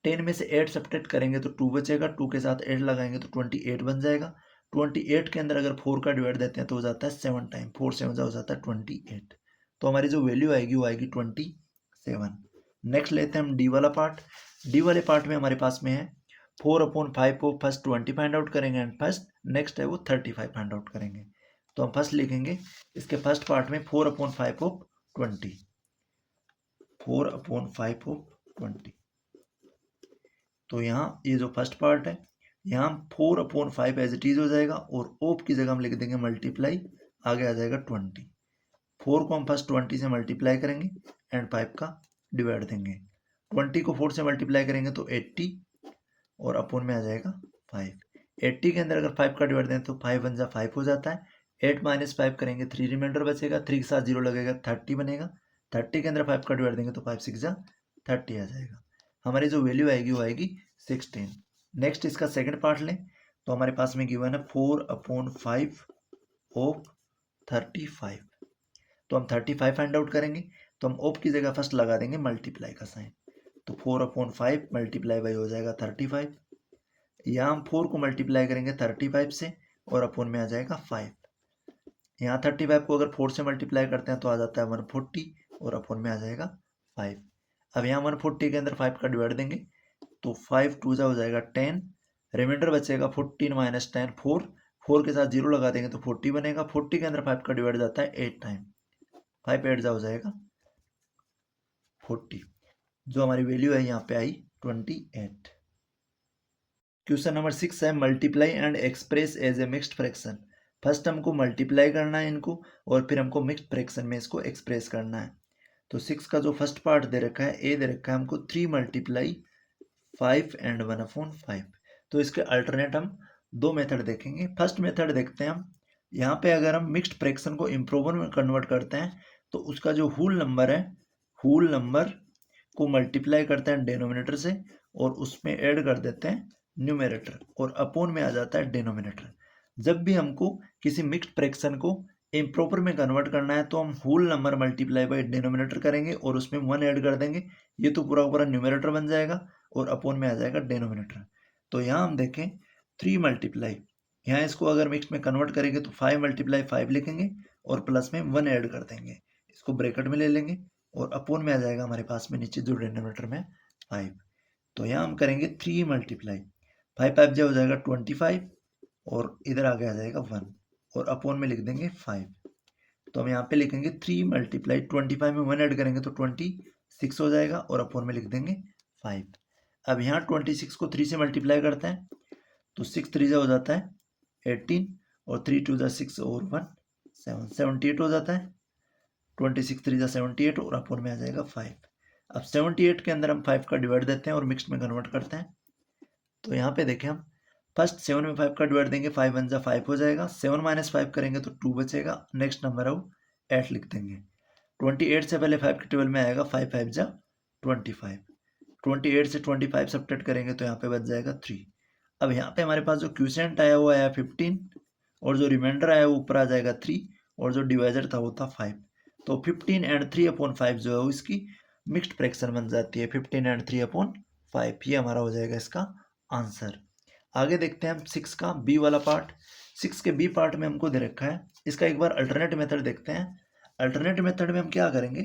10 में से 8 सब्ट्रैक्ट करेंगे तो 2 बचेगा, 2 के साथ 8 लगाएंगे तो 28 बन जाएगा। 28 के अंदर अगर 4 का डिवाइड देते हैं तो हो जाता है 7 टाइम, 4 7 हो जाता है 28। तो हमारी जो वैल्यू आएगी वो आएगी 27। नेक्स्ट लेते हैं हम डी वाला पार्ट। डी वाले पार्ट में हमारे पास में है 4/5 को फर्स्ट 20 फाइंड आउट करेंगे एंड फर्स्ट नेक्स्ट है वो 35 फाइंड आउट करेंगे। तो हम फर्स्ट लिखेंगे इसके फर्स्ट पार्ट में 4/5 ऑफ 20, 4/5 ऑफ 20। तो यहाँ ये जो फर्स्ट पार्ट है यहाँ 4/5 एज इट इज हो जाएगा और ओप की जगह हम लिख देंगे मल्टीप्लाई, आगे आ जाएगा 20। 4 को हम फर्स्ट 20 से मल्टीप्लाई करेंगे एंड 5 का डिवाइड देंगे। 20 को 4 से मल्टीप्लाई करेंगे तो 80 और अपोन में आ जाएगा 5। 80 के अंदर अगर 5 का डिवाइड दें तो 5 1 जा 5 हो जाता है। 8 - 5 करेंगे 3 रिमाइंडर बचेगा, 3 के साथ 0 लगेगा 30 बनेगा। 30 के अंदर 5 का डिवाइड देंगे तो 5 6 जा 30 आ जाएगा। हमारी जो वैल्यू आएगी वो आएगी 16। नेक्स्ट इसका सेकंड पार्ट लें तो हमारे पास में गिवन है 4/5 ऑफ 35। तो हम 35 फाइंड आउट करेंगे तो हम ऑफ की जगह फर्स्ट लगा देंगे मल्टीप्लाई का साइन। तो 4/5 मल्टीप्लाई बाई हो जाएगा 35। यहाँ हम 4 को मल्टीप्लाई करेंगे 35 से और अपोन में आ जाएगा 5। यहाँ 35 को अगर 4 से मल्टीप्लाई करते हैं तो आ जाता है 140 और अपोन में आ जाएगा 5। अब यहाँ 140 के अंदर 5 का डिवाइड देंगे तो 5 2 जा हो जाएगा 10, रिमाइंडर बचेगा 14 - 10 4, 4 के साथ 0 लगा देंगे तो 40 बनेगा। 40 के अंदर 5 का डिवाइड जाता है 8 टाइम, 5 8 जा हो जाएगा 40। जो हमारी वैल्यू है यहाँ पे आई 28। क्वेश्चन नंबर 6 है multiply and express as a mixed fraction. First हमको मल्टीप्लाई करना है इनको और फिर हमको मिक्स्ड फ्रैक्शन में इसको एक्सप्रेस करना है। तो 6 का जो फर्स्ट पार्ट दे रखा है ए दे रखा है हमको 3 × 5 एंड 1/5। तो इसके अल्टरनेट हम दो मेथड देखेंगे। फर्स्ट मेथड देखते हैं हम। यहाँ पे अगर हम मिक्स्ड फ्रैक्शन को इम्प्रोवर में कन्वर्ट करते हैं तो उसका जो होल नंबर है, होल नंबर को मल्टीप्लाई करते हैं डिनोमिनेटर से और उसमें ऐड कर देते हैं न्यूमरेटर और अपोन में आ जाता है डिनोमिनेटर। जब भी हमको किसी मिक्स्ड फ्रैक्शन को इम्प्रॉपर में कन्वर्ट करना है तो हम whole number multiply by denominator करेंगे और उसमें 1 ऐड कर देंगे। ये तो पूरा पूरा न्यूमरेटर बन जाएगा और अपोन में आ जाएगा डिनोमिनेटर। तो यहाँ हम देखें 3 मल्टीप्लाई, यहाँ इसको अगर मिक्स में कन्वर्ट करेंगे तो 5 × 5 लिखेंगे और प्लस में 1 ऐड कर देंगे, इसको ब्रैकेट में ले लेंगे और अपोन में आ जाएगा हमारे पास में नीचे जो डिनोमिनेटर में 5। तो यहाँ हम करेंगे 3 × 5 5 जो हो जाएगा 25 और इधर आगे आ जाएगा 1 और अपोन में लिख देंगे 5। तो हम यहाँ पे लिखेंगे 3 × 25 में 1 ऐड करेंगे तो 26 हो जाएगा और अपोन में लिख देंगे 5। अब यहाँ 26 को 3 से मल्टीप्लाई करते हैं तो 6 3 हो जाता है 18 और 3 2 6 और 1 7 78 हो जाता है। 26 3 78 और अपोन में आ जाएगा 5। अब 78 के अंदर हम 5 का डिवाइड देते हैं और मिक्स्ड में कन्वर्ट करते हैं। तो यहाँ पे देखें हम फर्स्ट 7 में 5 का डिवाइड देंगे, 5 1 जा 5 हो जाएगा। 7 - 5 करेंगे तो 2 बचेगा, नेक्स्ट नंबर है वो 8 लिख देंगे। 28 से पहले 5 के टेबल में आएगा 5 5 जा 25। 28 से 25 सब्ट्रैक्ट करेंगे तो यहाँ पे बच जाएगा 3। अब यहाँ पे हमारे पास जो क्वोशिएंट आया वो आया 15 और जो रिमाइंडर आया वो ऊपर आ जाएगा 3 और जो डिवाइजर था वो था 5। तो 15 एंड 3/5 जो है वो इसकी मिक्स्ड फ्रैक्शन बन जाती है। 15 एंड 3/5 ये हमारा हो जाएगा इसका आंसर। आगे देखते हैं हम 6 का बी वाला पार्ट। 6 के बी पार्ट में हमको दे रखा है, इसका एक बार अल्टरनेट मेथड देखते हैं। अल्टरनेट मेथड में हम क्या करेंगे,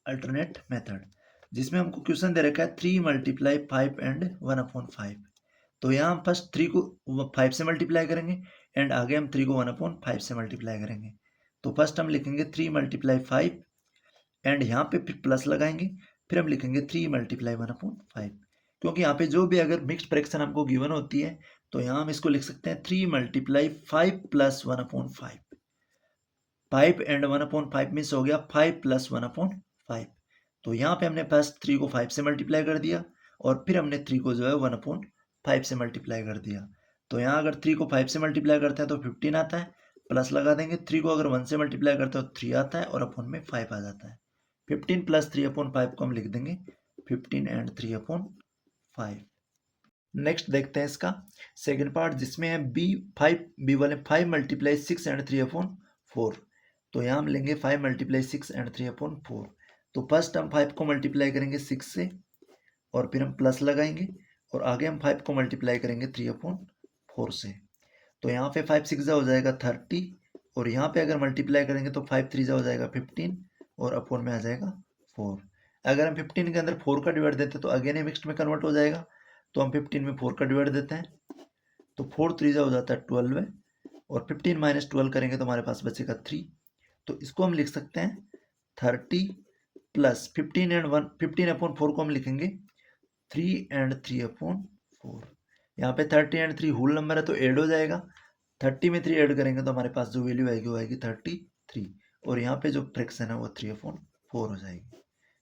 अल्टरनेट मेथड जिसमें हमको क्वेश्चन दे रखा है 3 × 5 एंड 1/5। तो यहाँ हम फर्स्ट 3 को 5 से मल्टीप्लाई करेंगे एंड आगे हम 3 को 1/5 से मल्टीप्लाई करेंगे। तो फर्स्ट हम लिखेंगे 3 × 5 एंड यहाँ पे फिर प्लस लगाएंगे, फिर हम लिखेंगे 3 × 1/5 क्योंकि यहाँ पे जो भी अगर मिक्स्ड फ्रैक्शन हमको गिवन होती है तो यहाँ हम इसको लिख सकते हैं 3 × 5 + 1/5। 5 एंड 1/5 मीन्स हो गया 5 + 1/5। तो यहाँ पे हमने फर्स्ट 3 को 5 से मल्टीप्लाई कर दिया और फिर हमने 3 को जो है 1/5 से मल्टीप्लाई कर दिया। तो यहाँ अगर 3 को 5 से मल्टीप्लाई करते हैं तो 15 आता है, प्लस लगा देंगे। 3 को अगर 1 से मल्टीप्लाई करते हो 3 आता है और अपोन में 5 आ जाता है। 15 प्लस 3/5 को हम लिख देंगे 15 एंड 3/5। नेक्स्ट देखते हैं इसका सेकंड पार्ट, जिसमें है बी वाले 5 मल्टीप्लाई 6 एंड 3/4। तो यहाँ हम लेंगे 5 मल्टीप्लाई 6 एंड 3/4। तो फर्स्ट हम 5 को मल्टीप्लाई करेंगे 6 से और फिर हम प्लस लगाएंगे और आगे हम 5 को मल्टीप्लाई करेंगे 3/4 से। तो यहाँ पे 5 6 हो जाएगा 30 और यहाँ पे अगर मल्टीप्लाई करेंगे तो 5 3 हो जाएगा 15 और अपॉन में आ जाएगा 4। अगर हम 15 के अंदर 4 का डिवाइड देते हैं तो अगेन ये मिक्स्ड में कन्वर्ट हो जाएगा। तो हम 15 में 4 का डिवाइड देते हैं तो 4 3 हो जाता है 12 है और 15 माइनस 12 करेंगे तो हमारे पास बचेगा 3। तो इसको हम लिख सकते हैं 30 प्लस 15 एंड 1 15/4 को हम लिखेंगे 3 एंड 3/4। यहाँ पे 30 एंड 3 होल नंबर है तो ऐड हो जाएगा। 30 में 3 ऐड करेंगे तो हमारे पास जो वैल्यू आएगी वो आएगी 33 और यहाँ पे जो फ्रैक्शन है वो 3/4 हो जाएगी।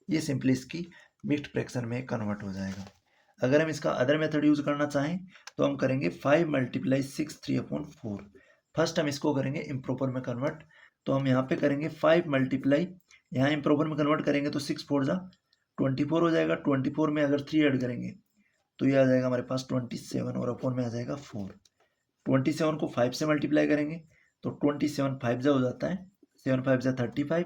ये सिंपली इसकी मिक्स्ड फ्रैक्शन में कन्वर्ट हो जाएगा। अगर हम इसका अदर मेथड यूज करना चाहें तो हम करेंगे 5 मल्टीप्लाई 6 3/4। फर्स्ट हम इसको करेंगे इम्प्रॉपर में कन्वर्ट। तो हम यहाँ पे करेंगे 5 मल्टीप्लाई, यहाँ इम्प्रॉपर में कन्वर्ट करेंगे तो 6 4 जा 24 हो जाएगा। 24 में अगर 3 ऐड करेंगे तो ये आ जाएगा हमारे पास 27 और अपॉन में आ जाएगा 4। 27 को 5 से मल्टीप्लाई करेंगे तो 27 5 जा हो जाता है, 7 5 जा 35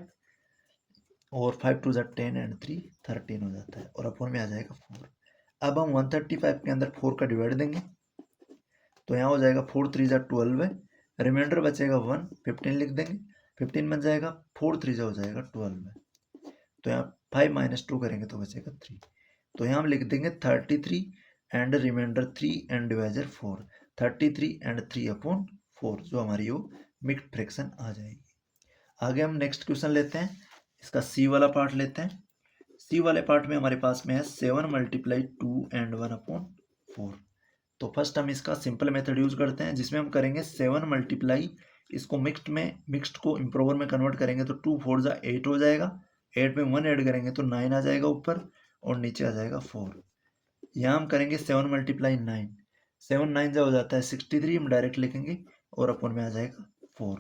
और 5 2 जा 10 एंड 3 13 हो जाता है और अपॉन में आ जाएगा 4। अब हम 135 के अंदर 4 का डिवाइड देंगे तो यहाँ हो जाएगा 4 3 जा 12 है, रिमाइंडर बचेगा 1, 15 लिख देंगे, 15 बन जाएगा, 4 3 जा हो जाएगा 12 है। तो यहाँ 5 माइनस 2 करेंगे तो बचेगा 3। तो यहाँ हम लिख देंगे 33 and remainder 3 and divisor 4, 33 and 3/4 जो हमारी वो मिक्स्ड फ्रैक्शन आ जाएगी। आगे हम नेक्स्ट क्वेश्चन लेते हैं, इसका सी वाला पार्ट लेते हैं। सी वाले पार्ट में हमारे पास में है 7 मल्टीप्लाई 2 एंड 1/4। तो फर्स्ट हम इसका सिंपल मेथड यूज करते हैं जिसमें हम करेंगे 7 मल्टीप्लाई, इसको मिक्स्ड को इम्प्रोवर में कन्वर्ट करेंगे तो 2 4 जा 8 हो जाएगा, 8 में 1 ऐड करेंगे तो 9 आ जाएगा ऊपर और नीचे आ जाएगा 4। यहाँ हम करेंगे 7 मल्टीप्लाई 9, 7 9 जा हो जाता है 63, हम डायरेक्ट लिखेंगे और अपन में आ जाएगा 4।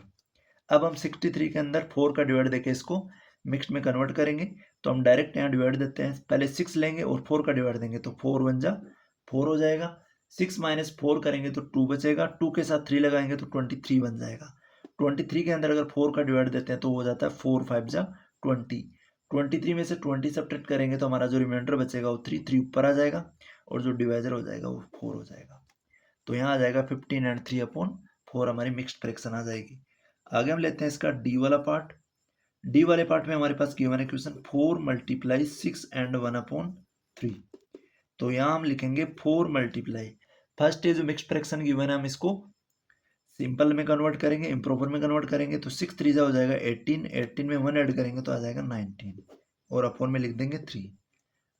अब हम 63 के अंदर 4 का डिवाइड देके इसको मिक्स्ड में कन्वर्ट करेंगे तो हम डायरेक्ट यहाँ डिवाइड देते हैं, पहले 6 लेंगे और 4 का डिवाइड देंगे तो 4 1 जा 4 हो जाएगा। 6 माइनस 4 करेंगे तो 2 बचेगा, 2 के साथ 3 लगाएंगे तो 23 बन जाएगा। 23 के अंदर अगर 4 का डिवाइड देते हैं तो हो जाता है 4 5 जा 20, 23 में से 20 सब्ट्रैक्ट करेंगे तो हमारा जो रिमाइंडर बचेगा वो 3 ऊपर आ जाएगा और जो डिवाइजर हो जाएगा वो 4 हो जाएगा। तो यहाँ आ जाएगा 15 एंड 3/4 हमारी मिक्स्ड फ्रैक्शन आ जाएगी। आगे हम लेते हैं इसका डी वाला पार्ट। डी वाले पार्ट में हमारे पास गिवन है क्वेश्चन 4 मल्टीप्लाई 6 एंड 1/3। तो यहाँ हम लिखेंगे 4 मल्टीप्लाई, फर्स्ट ये जो मिक्स्ड फ्रैक्शन गिवन है हम इसको सिंपल में कन्वर्ट करेंगे, इम्प्रॉपर में कन्वर्ट करेंगे तो 6 3 हो जाएगा 18, 18 में 1 ऐड करेंगे तो आ जाएगा 19 और अपॉन में लिख देंगे 3।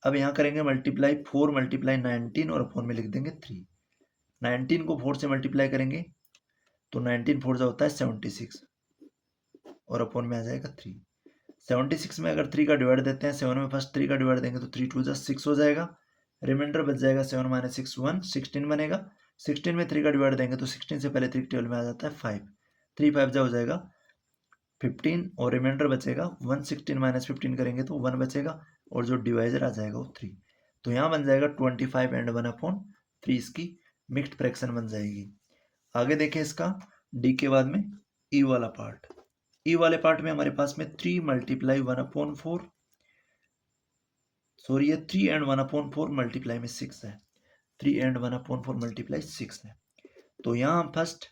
अब यहाँ करेंगे मल्टीप्लाई 4 मल्टीप्लाई 19 और अपॉन में लिख देंगे 3। 19 को 4 से मल्टीप्लाई करेंगे तो 19 4 जा होता है 76 और अपॉन में आ जाएगा 3। 76 में अगर 3 का डिवाइड देते हैं, 7 में फर्स्ट 3 का डिवाइड देंगे तो 3 2 जा 6 हो जाएगा, रिमाइंडर बच जाएगा 7 माइनस 6 1, 16 बनेगा। 16 में 3 का डिवाइड देंगे तो 16 से पहले 3 टेबल में आ जाता है 5, 3 5 जा हो जाएगा 15 और रिमाइंडर बचेगा 1, 16 माइनस 15 करेंगे तो 1 बचेगा और जो डिवाइजर आ जाएगा वो 3। तो यहाँ बन जाएगा 25 एंड 1/3 इसकी मिक्स्ड फ्रैक्शन बन जाएगी। आगे देखें इसका डी के बाद में ई वाला पार्ट। ई वाले पार्ट में हमारे पास में 3 मल्टीप्लाई 1/4, सॉरी ये 3 एंड 1/4 मल्टीप्लाई में 6 है, 3 एंड 1/4 मल्टीप्लाई 6 है। तो यहाँ हम फर्स्ट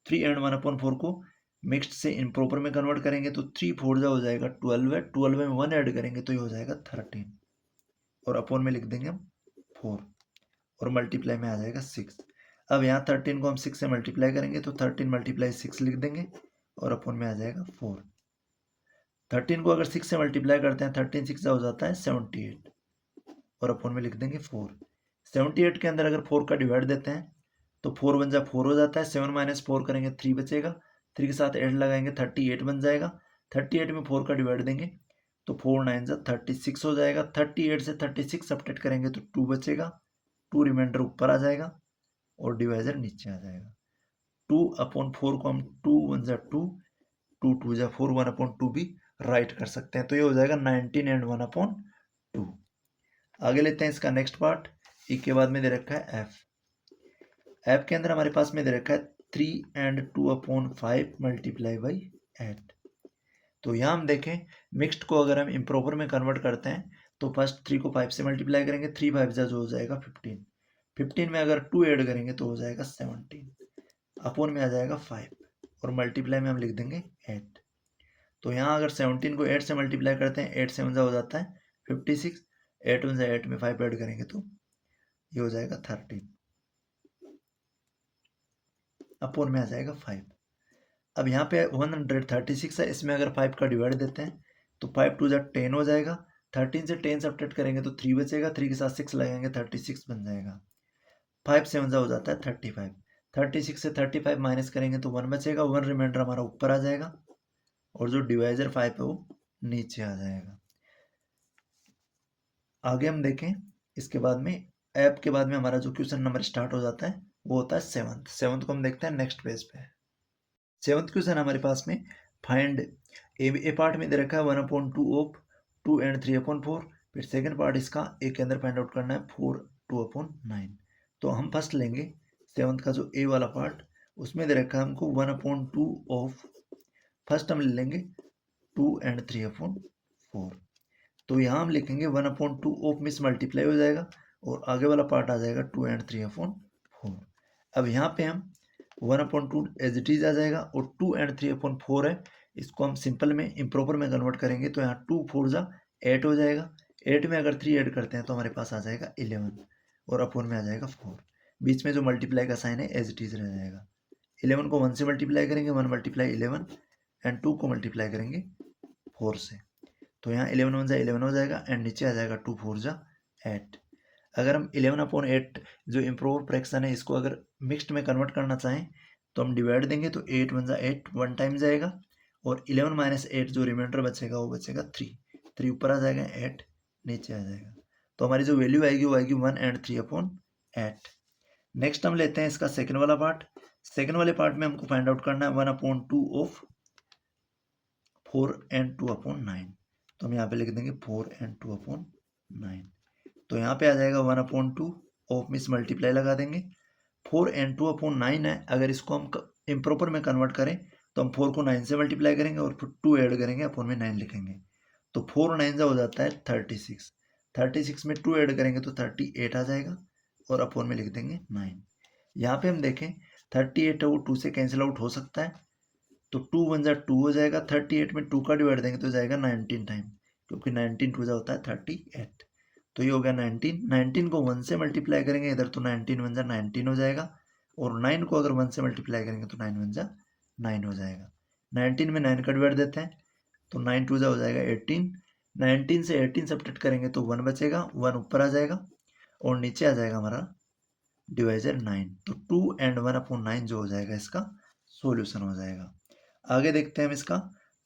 3 एंड 1/4 को मिक्स्ड से इम्प्रॉपर में कन्वर्ट करेंगे तो 3 4 जा हो जाएगा 12 है, 12 में 1 ऐड करेंगे तो ये हो जाएगा 13 और अपॉन में लिख देंगे हम 4 और मल्टीप्लाई में आ जाएगा 6। अब यहाँ 13 को हम 6 से मल्टीप्लाई करेंगे तो 13 मल्टीप्लाई 6 लिख देंगे और अपॉन में आ जाएगा 4। 13 को अगर 6 से मल्टीप्लाई करते हैं 13 6 हो जाता है 78 और अपॉन में लिख देंगे 4। 78 के अंदर अगर 4 का डिवाइड देते हैं तो 4 1 जा 4 हो जाता है, 7 माइनस 4 करेंगे 3 बचेगा, 3 के साथ 8 लगाएंगे 38 बन जाएगा। 38 में 4 का डिवाइड देंगे तो 4 9 जा 36 हो जाएगा। 38 से 36 सब्ट्रैक्ट करेंगे तो 2 बचेगा, 2 रिमाइंडर ऊपर आ जाएगा और डिवाइजर नीचे आ जाएगा। 2/4 को हम 2 1 जा 2, 2 2 जा 4, 1/2 भी राइट कर सकते हैं। तो ये हो जाएगा 19 एंड 1/2। आगे लेते हैं इसका नेक्स्ट पार्ट। ई के बाद में दे रखा है एफ। एफ के अंदर हमारे पास में दे रखा है 3 एंड 2/5 मल्टीप्लाई बाई 8। तो यहाँ हम देखें मिक्स्ड को अगर हम इम्प्रॉपर में कन्वर्ट करते हैं तो फर्स्ट 3 को 5 से मल्टीप्लाई करेंगे, 3 5 जो हो जाएगा 15। 15 में अगर 2 ऐड करेंगे तो हो जाएगा 17 अपोन में आ जाएगा 5 और मल्टीप्लाई में हम लिख देंगे 8। तो यहाँ अगर 17 को 8 से मल्टीप्लाई करते हैं 8 7 हो जाता है 56, 8 1 8 में 5 ऐड करेंगे तो ये हो जाएगा 13 अपोन में आ जाएगा 5। अब यहाँ पे 136 है, इसमें अगर 5 का डिवाइड देते हैं तो 5 2 10 हो जाएगा। 13 से 10 सब्ट्रैक्ट करेंगे तो 3 बचेगा, 3 के साथ 6 लगाएंगे 36 बन जाएगा। 5 7 हो जाता है 35। 36 से 35 माइनस करेंगे तो 1 बचेगा, 1 रिमाइंडर हमारा ऊपर आ जाएगा और जो डिवाइजर 5 है वो नीचे आ जाएगा। आगे हम देखें इसके बाद में ऐप के बाद में हमारा जो क्वेश्चन नंबर स्टार्ट हो जाता है वो होता है 7th को हम देखते हैं नेक्स्ट पेज पे। 7th क्वेश्चन हमारे पास में फाइंड ए पार्ट में दे रखा है 1/2 ऑफ 2 एंड 3/4। फिर सेकंड पार्ट इसका ए के अंदर फाइंड आउट करना है 4 2/9। तो हम फर्स्ट लेंगे 7th का जो ए वाला पार्ट, उसमें दे रखा है हमको 1/2 ऑफ, फर्स्ट हम ले लेंगे 2 एंड 3/4। तो यहाँ हम लिखेंगे 1/2 ऑफ मिस मल्टीप्लाई हो जाएगा और आगे वाला पार्ट आ जाएगा 2 एंड 3/4। अब यहाँ पे हम 1/2 एज इट इज आ जाएगा और 2 एंड 3/4 है, इसको हम सिंपल में इम्प्रॉपर में कन्वर्ट करेंगे तो यहाँ 2 4 जा 8 हो जाएगा। 8 में अगर 3 ऐड करते हैं तो हमारे पास आ जाएगा 11 और अपोन में आ जाएगा 4। बीच में जो मल्टीप्लाई का साइन है एज इट इज रह जाएगा। 11 को 1 से मल्टीप्लाई करेंगे 1 × 11 एंड 2 को मल्टीप्लाई करेंगे 4 से। तो यहाँ 11 1 11 हो जाएगा एंड नीचे आ जाएगा 2 4 जा 8। अगर हम 11/8 जो इम्प्रोवर फ्रैक्शन है इसको अगर मिक्स्ड में कन्वर्ट करना चाहें तो हम डिवाइड देंगे तो 8 1 8 1 टाइम जाएगा और 11 - 8 जो रिमाइंडर बचेगा वो बचेगा 3 ऊपर आ जाएगा 8 नीचे आ जाएगा। तो हमारी जो वैल्यू आएगी वो आएगी 1 एंड 3/8। नेक्स्ट हम लेते हैं इसका सेकेंड वाला पार्ट। सेकेंड वाले पार्ट में हमको फाइंड आउट करना है 1/2 ऑफ 4 एंड 2/9। तो हम यहाँ पे लिख देंगे 4 एंड 2/9। तो यहाँ पे आ जाएगा 1/2 ऑफ मिस मल्टीप्लाई लगा देंगे। 4 एंड 2/9 है, अगर इसको हम इम्प्रॉपर में कन्वर्ट करें तो हम 4 को 9 से मल्टीप्लाई करेंगे और फिर 2 ऐड करेंगे अपॉन में 9 लिखेंगे। तो 4 और 9 हो जाता है 36। 36 में 2 ऐड करेंगे तो 38 आ जाएगा और अपॉन में लिख देंगे 9। यहाँ पे हम देखें 38 है वो 2 से कैंसिल आउट हो सकता है तो 2 1 2 हो जाएगा। 38 में 2 का डिवाइड देंगे तो जाएगा 19 टाइम, क्योंकि 19 2 होता है 38। तो ये हो गया 19। 19 को 1 से मल्टीप्लाई करेंगे इधर तो 19 1 19 हो जाएगा और 9 को अगर 1 से मल्टीप्लाई करेंगे तो 9 1 9 हो जाएगा। 19 में 9 का डिवाइड देते हैं तो 9 2 हो जाएगा 18। 19 से 18 सब्ट्रैक्ट करेंगे तो 1 बचेगा, 1 ऊपर आ जाएगा और नीचे आ जाएगा हमारा डिवाइजर 9। तो 2 एंड 1/9 जो हो जाएगा इसका सोल्यूशन हो जाएगा। आगे देखते हैं हम इसका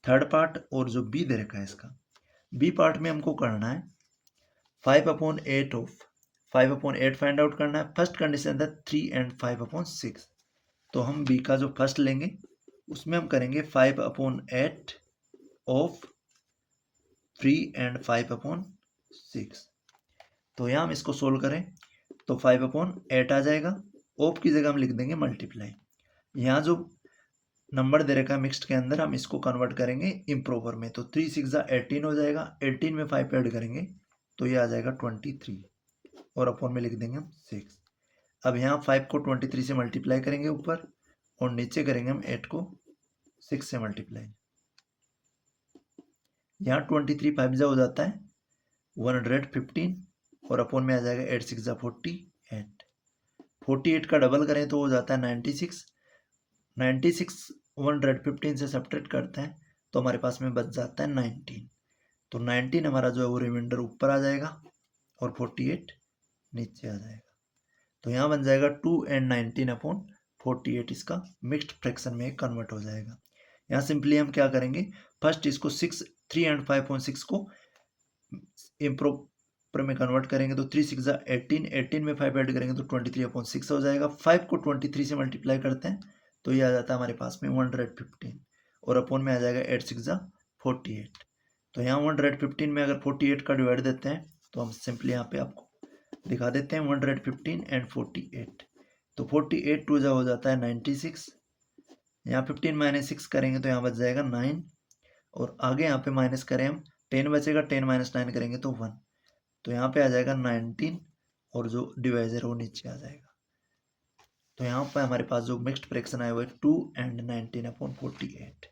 थर्ड पार्ट और जो बी दे रखा है इसका बी पार्ट में हमको करना है 5/8 ऑफ 5/8 फाइंड आउट करना है। फर्स्ट कंडीशन है 3 एंड 5/6। तो हम बी का जो फर्स्ट लेंगे उसमें हम करेंगे 5/8 ऑफ 3 एंड 5/6। तो यहाँ हम इसको सोल्व करें तो 5/8 आ जाएगा, ऑफ की जगह हम लिख देंगे मल्टीप्लाई। यहाँ जो नंबर दे रखा है मिक्स्ड के अंदर हम इसको कन्वर्ट करेंगे इम्प्रॉपर में तो 3 6 18 हो जाएगा। 18 में 5 ऐड करेंगे तो ये आ जाएगा 23 और अपॉन में लिख देंगे हम 6। अब यहाँ 5 को 23 से मल्टीप्लाई करेंगे ऊपर और नीचे करेंगे हम 8 को 6 से मल्टीप्लाई। यहाँ 23 5 हो जाता है 115 और अपॉन में आ जाएगा 8 6 48। 48 का डबल करें तो हो जाता है 96। 96 115 से सब्ट्रैक्ट करते हैं तो हमारे पास में बच जाता है 19। तो 19 हमारा जो है वो रिमाइंडर ऊपर आ जाएगा और 48 नीचे आ जाएगा। तो यहाँ बन जाएगा 2 एंड 19/48 इसका मिक्स्ड फ्रैक्शन में कन्वर्ट हो जाएगा। यहाँ सिंपली हम क्या करेंगे फर्स्ट इसको 3 एंड 5/6 को इम्प्रॉपर में कन्वर्ट करेंगे तो 3 6 18। 18 में 5 ऐड करेंगे तो 23/6 हो जाएगा। 5 को 23 से मल्टीप्लाई करते हैं तो ये आ जाता है हमारे पास में 115 और अपॉन में आ जाएगा 8 6 48। तो यहाँ 115 में अगर 48 का डिवाइड देते हैं तो हम सिंपली यहाँ पे आपको दिखा देते हैं 115 एंड 48। तो 48 टू जा हो जाता है 96, यहाँ 15 माइनस 6 करेंगे तो यहाँ बच जाएगा 9, और आगे यहाँ पे माइनस करें हम 10 बचेगा, 10 माइनस 9 करेंगे तो 1, तो यहाँ पे आ जाएगा 19, और जो डिवाइजर वो नीचे आ जाएगा। तो यहाँ पे हमारे पास जो मिक्स्ड फ्रैक्शन आया हुआ है 2 एंड 19/48।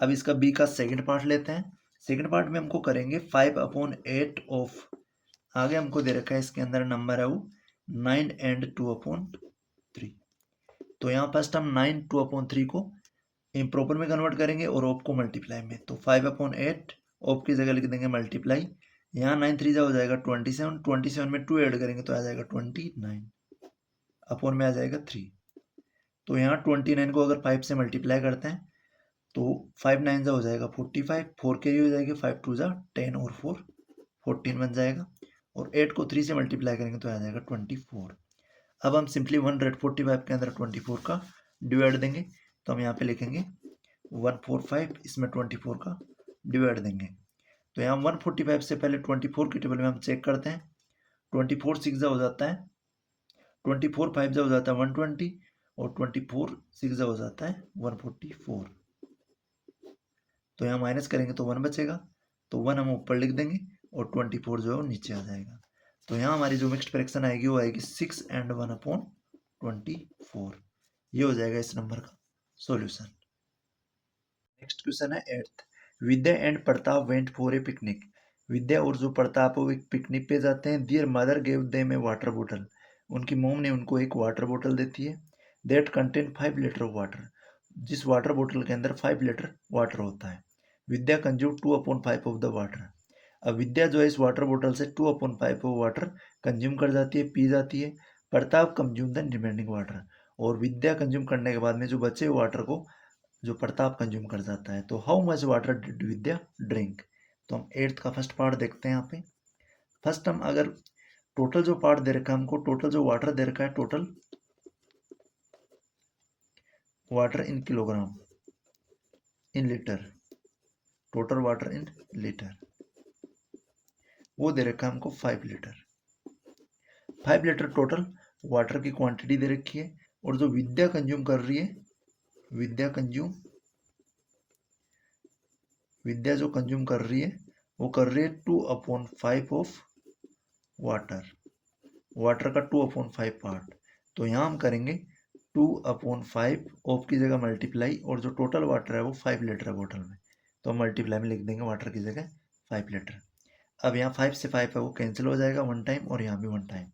अब इसका बी का सेकंड पार्ट लेते हैं। सेकंड पार्ट में हमको करेंगे 5/8 ऑफ, आगे हमको दे रखा है इसके अंदर नंबर है वो 9 एंड 2/3। तो यहाँ फर्स्ट हम 9 2/3 को इम्प्रॉपर में कन्वर्ट करेंगे और ऑफ को मल्टीप्लाई में। तो 5/8 ऑफ की जगह लिख देंगे मल्टीप्लाई, यहाँ 9 3 जा हो जाएगा 27, 27 में 2 ऐड करेंगे तो आ जाएगा 29, अपॉन में आ जाएगा 3। तो यहाँ 29 को अगर 5 से मल्टीप्लाई करते हैं तो 5 9 जा हो जाएगा 45, 4 कैरी हो जाएगी, 5 2 जा 10 और 4 14 बन जाएगा, और 8 को 3 से मल्टीप्लाई करेंगे तो आ जाएगा 24। अब हम सिंपली 145 के अंदर 24 का डिवाइड देंगे, तो हम यहाँ पे लिखेंगे 145, इसमें 24 का डिवाइड देंगे। तो यहाँ 145 से पहले 24 की टेबल में हम चेक करते हैं। 24 6 जा हो जाता है 24, 5 जा हो जाता है 120, और 24 6 जा हो जाता है 144। तो यहाँ माइनस करेंगे तो 1 बचेगा, तो 1 हम ऊपर लिख देंगे और 24 जो है वो नीचे आ जाएगा। तो यहाँ हमारी जो मिक्स्ड फ्रैक्शन आएगी वो आएगी 6 एंड 1/24। ये हो जाएगा इस नंबर का सॉल्यूशन। नेक्स्ट क्वेश्चन है 8th। Vidya and Pratap went for a picnic. Vidya और जो प्रताप वो एक पिकनिक पे जाते हैं। Their mother gave them a water bottle. उनकी मोम ने उनको एक वाटर बोतल देती है। That contain 5 litre of water. जिस वाटर बोतल के अंदर 5 लीटर वाटर होता है। विद्या कंज्यूम 2/5 ऑफ द वाटर। अब विद्या जो है इस वाटर बोतल से 2/5 ऑफ वाटर कंज्यूम कर जाती है, पी जाती है। Pratap consume the remaining water. और विद्या कंज्यूम करने के बाद में जो बचे हुए वाटर को जो प्रताप कंज्यूम कर जाता है। तो how much water did Vidya drink. तो हम 8th का फर्स्ट पार्ट देखते हैं यहाँ पे। फर्स्ट हम अगर टोटल जो पार्ट दे रखा है हमको, टोटल जो वाटर दे रखा है, total water in kilogram in litre, total water in litre, वो दे रखा है हमको 5 लीटर। 5 लीटर टोटल वाटर की क्वांटिटी दे रखी है। और जो विद्या कंज्यूम कर रही है, विद्या जो कंज्यूम कर रही है वो कर रही है 2/5 ऑफ वाटर, वाटर का 2/5 पार्ट। तो यहाँ हम करेंगे 2/5 ऑफ की जगह मल्टीप्लाई, और जो टोटल वाटर है वो 5 लीटर है बोतल में, तो हम मल्टीप्लाई में लिख देंगे वाटर की जगह 5 लीटर। अब यहाँ 5 से 5 है वो कैंसिल हो जाएगा 1 टाइम, और यहाँ भी 1 टाइम।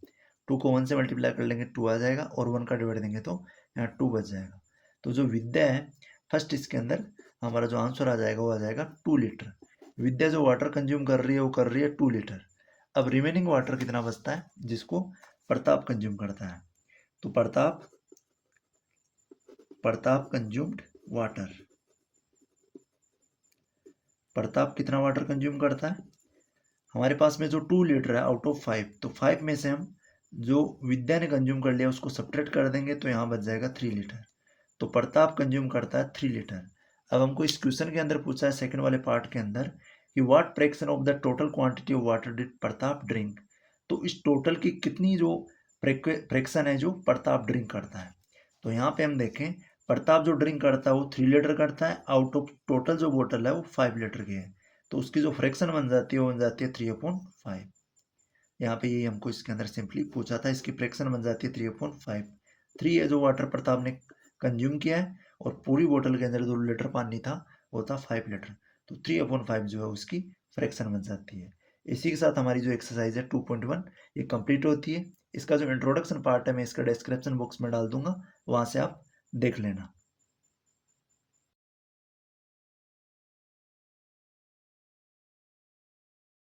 2 को 1 से मल्टीप्लाई कर लेंगे 2 आ जाएगा, और 1 का डिवाइड देंगे तो यहाँ 2 बच जाएगा। तो जो विद्या है फर्स्ट, इसके अंदर हमारा जो आंसर आ जाएगा वो आ जाएगा 2 लीटर। विद्या जो वाटर कंज्यूम कर रही है वो कर रही है 2 लीटर। अब रिमेनिंग वाटर कितना बचता है जिसको प्रताप कंज्यूम करता है। तो प्रताप कंज्यूम्ड वाटर, प्रताप कितना वाटर कंज्यूम करता है। हमारे पास में जो 2 लीटर है आउट ऑफ 5, तो 5 में से हम जो विद्या ने कंज्यूम कर लिया उसको सब्ट्रैक्ट कर देंगे तो यहाँ बच जाएगा 3 लीटर। तो प्रताप कंज्यूम करता है 3 लीटर। अब हमको इस क्वेश्चन के अंदर पूछा है सेकंड वाले पार्ट के अंदर कि what fraction of the total quantity of water did Pratap drink. तो इस टोटल की कितनी जो फ्रैक्शन है जो प्रताप ड्रिंक करता है। तो यहाँ पे हम देखें प्रताप जो ड्रिंक करता है वो 3 लीटर करता है, आउट ऑफ टोटल जो बोतल है वो 5 लीटर की है। तो उसकी जो फ्रैक्शन बन जाती है वो बन जाती है 3/5। यहाँ पे ये हमको इसके अंदर सिंपली पूछा था, इसकी फ्रैक्शन बन जाती है 3/5। 3 है जो वाटर प्रताप ने कंज्यूम किया है, और पूरी बोतल के अंदर 2 लीटर पानी था वो था 5 लीटर। तो 3/5 जो है उसकी फ्रैक्शन बन जाती है। इसी के साथ हमारी जो एक्सरसाइज है 2.1 ये कंप्लीट होती है। इसका जो इंट्रोडक्शन पार्ट है मैं इसका डिस्क्रिप्शन बॉक्स में डाल दूंगा, वहाँ से आप देख लेना।